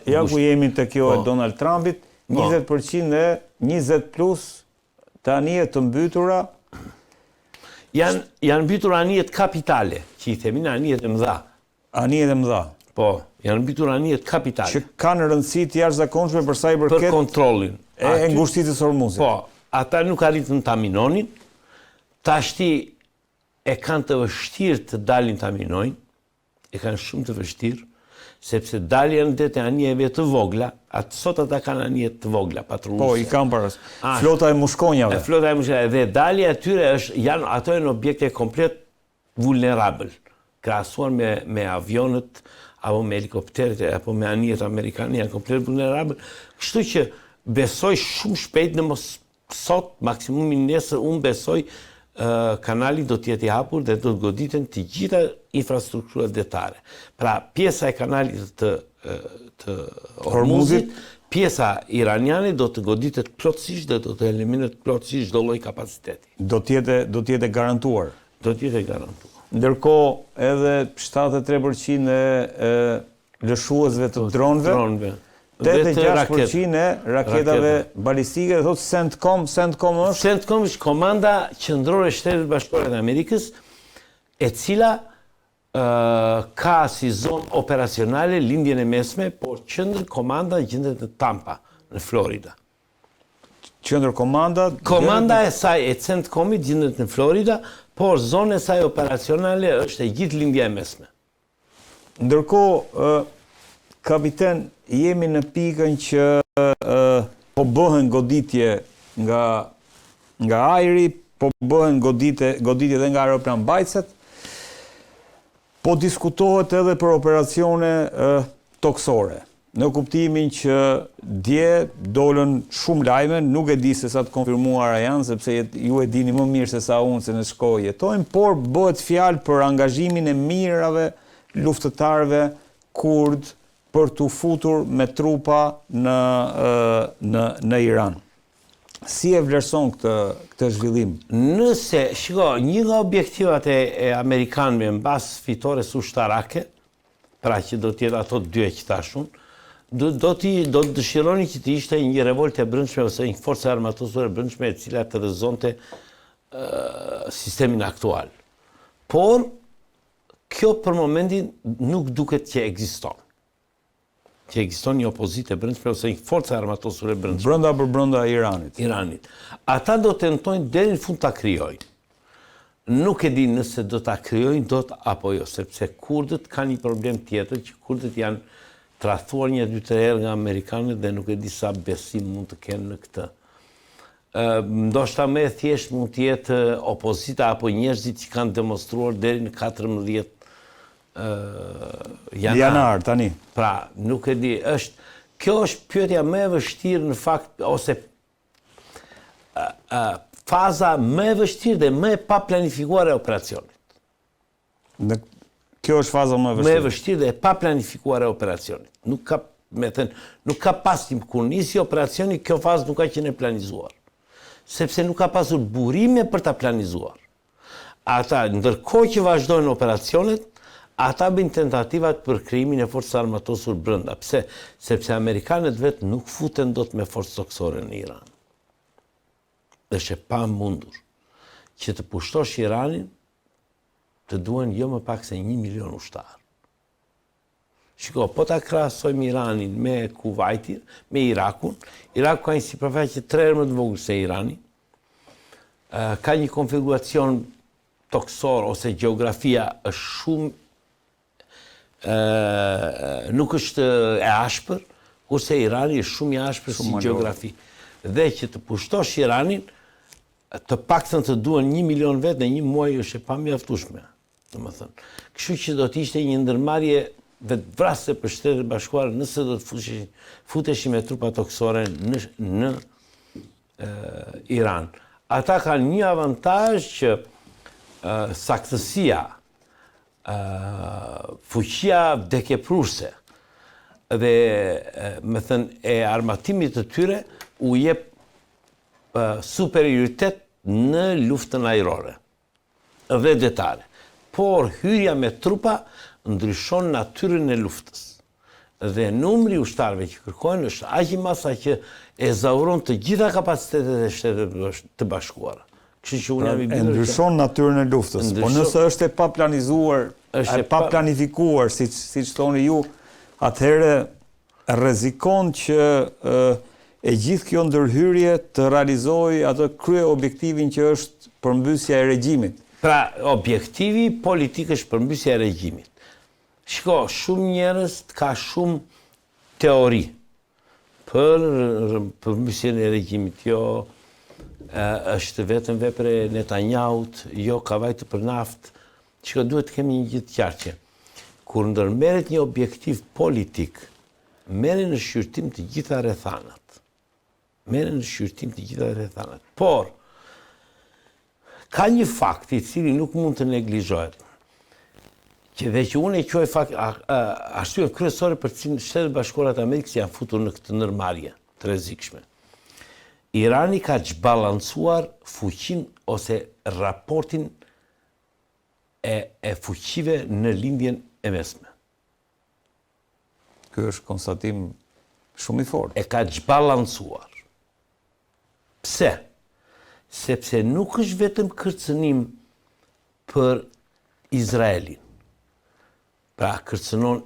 Ja ku jemi të kjo e Donald Trumpit, 20% e 20+ të anijet të mbytura. Janë mbytur anijet kapitale, që i themin anijet e mëdha. Anijet e mëdha. Po, janë mbytur anijet kapitale. Që kanë rëndësi të jashtëzakonshme për sa i përket për kontrollin e ngushticës Hormuzit. Po, ata nuk arritën ta minonin, tashti e kanë të vështirë të dalin ta minojnë, e kanë shumë të vështirë, sepse daljen det e anijeve të vogla, sot ata kanë anijet të vogla, patrulluse. Po, i kanë paras. Flota e mushkonjave. Flota e mushkonjave. Dhe dalja atyre ato janë objekte komplet vulnerabël, krahasuar me avionët, apo me helikopteret, apo me anijet amerikane, janë komplet vulnerabël. Kështu që besoj shumë shpejt, në mos sot, maksimumin nesër, unë besoj kanali do t'jetë i hapur dhe do të goditen të gjitha infrastrukturat detare. Pra, pjesa e kanalit të Hormuzit, pjesa iraniane do të goditet plotësisht dhe do të eliminohet plotësisht çdo lloj kapaciteti. Do t'jetë garantuar. Do t'jetë garantuar. Ndërkohë edhe 73% e lëshuesve të dronëve, 86% e raketave balistike, thotë CENTCOM është? CENTCOM është komanda qendrore e Shtetit Bashkuar të Amerikës, e cila ka si zonë operacionale lindjen e mesme, por qendër komanda gjendet në Tampa, në Florida. Qendër komanda? Komanda e saj e CENTCOM-it gjendet në Florida, por zonë e saj operacionale është e gjithë lindja e mesme. Ndërkohë, kapiten, jemi në pikën që po bëhen goditje nga ajri, po bëhen goditje dhe nga aeroplan mbajtëset, po diskutohet edhe për operacione toksore. Në kuptimin që dje dolën shumë lajme, nuk e di se sa të konfirmuara janë, sepse ju e dini më mirë se sa unë se në shkoj jetojmë, por bëhet fjalë për angazhimin e mirave luftëtarëve kurd për t'u futur me trupa në Iran. Si e vlerëson këtë zhvillim? Shiko, një nga objektivat e amerikanëve mbas fitores ushtarake, pra që do t'jetë ato dy e qitashun, do të dëshironi që të ishte një revolte e brendshme ose një forcë armatosore e brendshme e cila të rrezonte sistemin aktual. Por, kjo për momentin nuk duket që ekziston. Që ekziston një opozitë e brendshme ose një forcë armatosore e brendshme. Brenda për brenda Iranit. Ata do tentojnë deri në fund ta krijojnë. Nuk e di nëse do ta krijojnë dot apo jo, sepse kurdët kanë një problem tjetër, që kurdët janë tradhtuar 1-2 herë nga amerikanët dhe nuk e di sa besim mund të kenë në këtë. Ndoshta më e thjesht mund të jetë opozita apo njerëzit që kanë demonstruar deri në 14 janar tani. Pra, nuk e di, kjo është pyetja më e vështirë në fakt, ose faza më e vështirë dhe më e paplanifikuar e operacionit. Kjo është faza më e vështirë. Më e vështirë dhe e paplanifikuar e operacionit. Nuk ka pas kur nisi operacioni, kjo fazë nuk ka qenë e planizuar. Sepse nuk ka pasur burime për ta planizuar. Ata, ndërkohë që vazhdojnë operacionet, ata bëjnë tentativat për krijimin e forcës armatosur brenda. Pse? Sepse amerikanët vetë nuk futen dot me forcë toksore në Iran. Dhe është e pamundur që të pushtosh Iranin, të duen jo më pak se 1 milion ushtarë. Shiko, po ta krahasojmë Iranin me Kuvajtin, me Irakun. Iraku ka një sipërfaqe 3 herë më të vogël se Irani. Ka një konfiguracion toksor ose gjeografia është shumë nuk është e ashpër, kurse Irani është shumë i ashpër si gjeografi. Dhe që të pushtosh Iranin, të paktën të duen 1 milion vetë në 1 muaj është e pamjaftueshme. Kështu që do të ishte një ndërmarrje vetvrasëse për Shtetet Bashkuara nëse do të futeshim me trupa toksore në Iran. Ata kanë një avantazh që saktësia, fuqia vdekjepruese dhe e armatimit të tyre u jep superioritet në luftën ajrore dhe detare. Por hyrja me trupa ndryshon natyrën e luftës. dhe numri ushtarëve që kërkojnë është aq i madh sa që e zauron të gjitha kapacitetet e Shteteve të Bashkuara. Kështu që unë jam i E bindur që ndryshon natyrën e luftës, po nëse është e paplanizuar, e paplanifikuar, siç thoni ju, atëherë rrezikon që e gjithë kjo ndërhyrje të realizojë atë krye objektivin që është përmbysja e regjimit. Pra, objektivi politik është përmbysja e regjimit. Shiko, shumë njerëz ka shumë teori për përmbysjen e regjimit. Jo, është vetëm vepër e Netanyahut, jo ka vajtë për naftë. Shiko, duhet të kemi një gjithë qartje. Kur ndërmerret një objektiv politik, merren në shqyrtim të gjitha rrethanat. Por, ka një fakt i cili nuk mund të neglizhohet. Dhe që unë e quaj fakt arsye kryesore për cilën Shtetet Bashkuara të Amerikës janë futur në këtë ndërmarrje të rrezikshme. Irani ka zhbalancuar fuqinë ose raportin e fuqive në lindjen e mesme. Ky është konstatim shumë i fortë. E ka zhbalancuar. Pse? Sepse nuk është vetëm kërcënim për Izraelin. Pra, kërcënon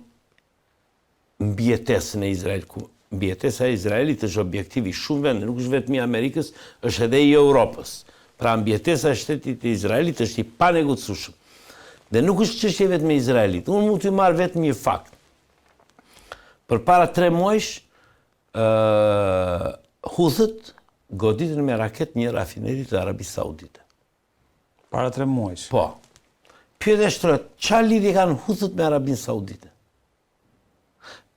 mbijetesën e Izraelit. Mbijetesa e Izraelit është objektivi shumë vende, nuk është vetëm i Amerikës, është edhe i Europës. Pra, mbijetesa e shtetit e Izraelit është i panegocjueshëm. Dhe nuk është çështje vetëm e Izraelit. Unë mund të marr vetëm një fakt. Përpara 3 muajsh, Huthët goditën me raket një rafineri të Arabisë Saudite. Para 3 muajsh. Po. Pyetja është, çfarë lidhje kanë Huthët me Arabinë Saudite?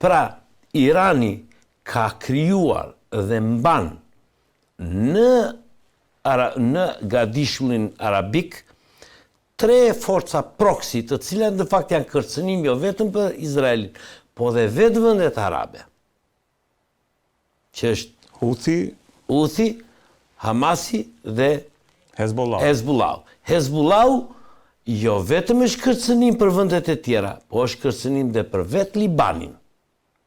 Pra, Irani ka krijuar dhe mban në gadishullin arabik 3 forca proxy, të cilat në fakt janë kërcënim jo vetëm për Izraelin, po dhe vetë vendet arabe. Që është Houthi, Hamasi dhe Hezbollah. Hezbollah jo vetëm është kërcënim për vendet e tjera, po është kërcënim dhe për vetë Libanin.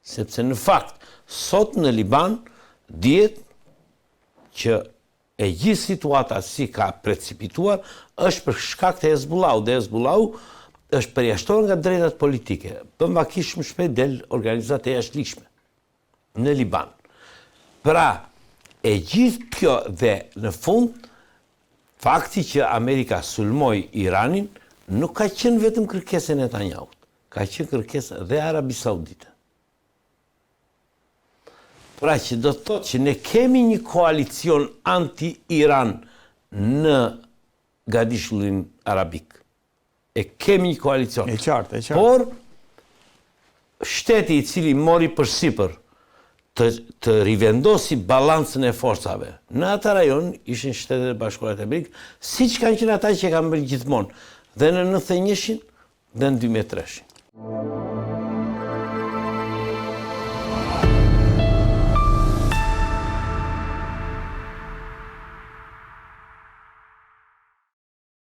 Sepse në fakt, sot në Liban, dihet që e gjithë situata si ka precipituar, është për shkak të Hezbollah, dhe Hezbollah është përjashtuar nga drejtat politike. Pëmbakisht shumë shpejt del organizata e jashtëligjshme në Liban. Pra, e gjithë kjo dhe në fund, fakti që Amerika sulmoi Iranin nuk ka qenë vetëm kërkesë e Netanyahut, ka qenë kërkesë dhe Arabisë Saudite. Pra që do të thotë që ne kemi një koalicion anti-Iran në gadishullin arabik. E kemi një koalicion. E qartë. Por, shteti i cili mori përsipër të rivendosi balancën e forcave në atë rajon ishin Shtetet e Bashkuara të Amerikës, siç kanë qenë ata që kanë bërë gjithmonë, dhe në 91-shin dhe në 2003-shin.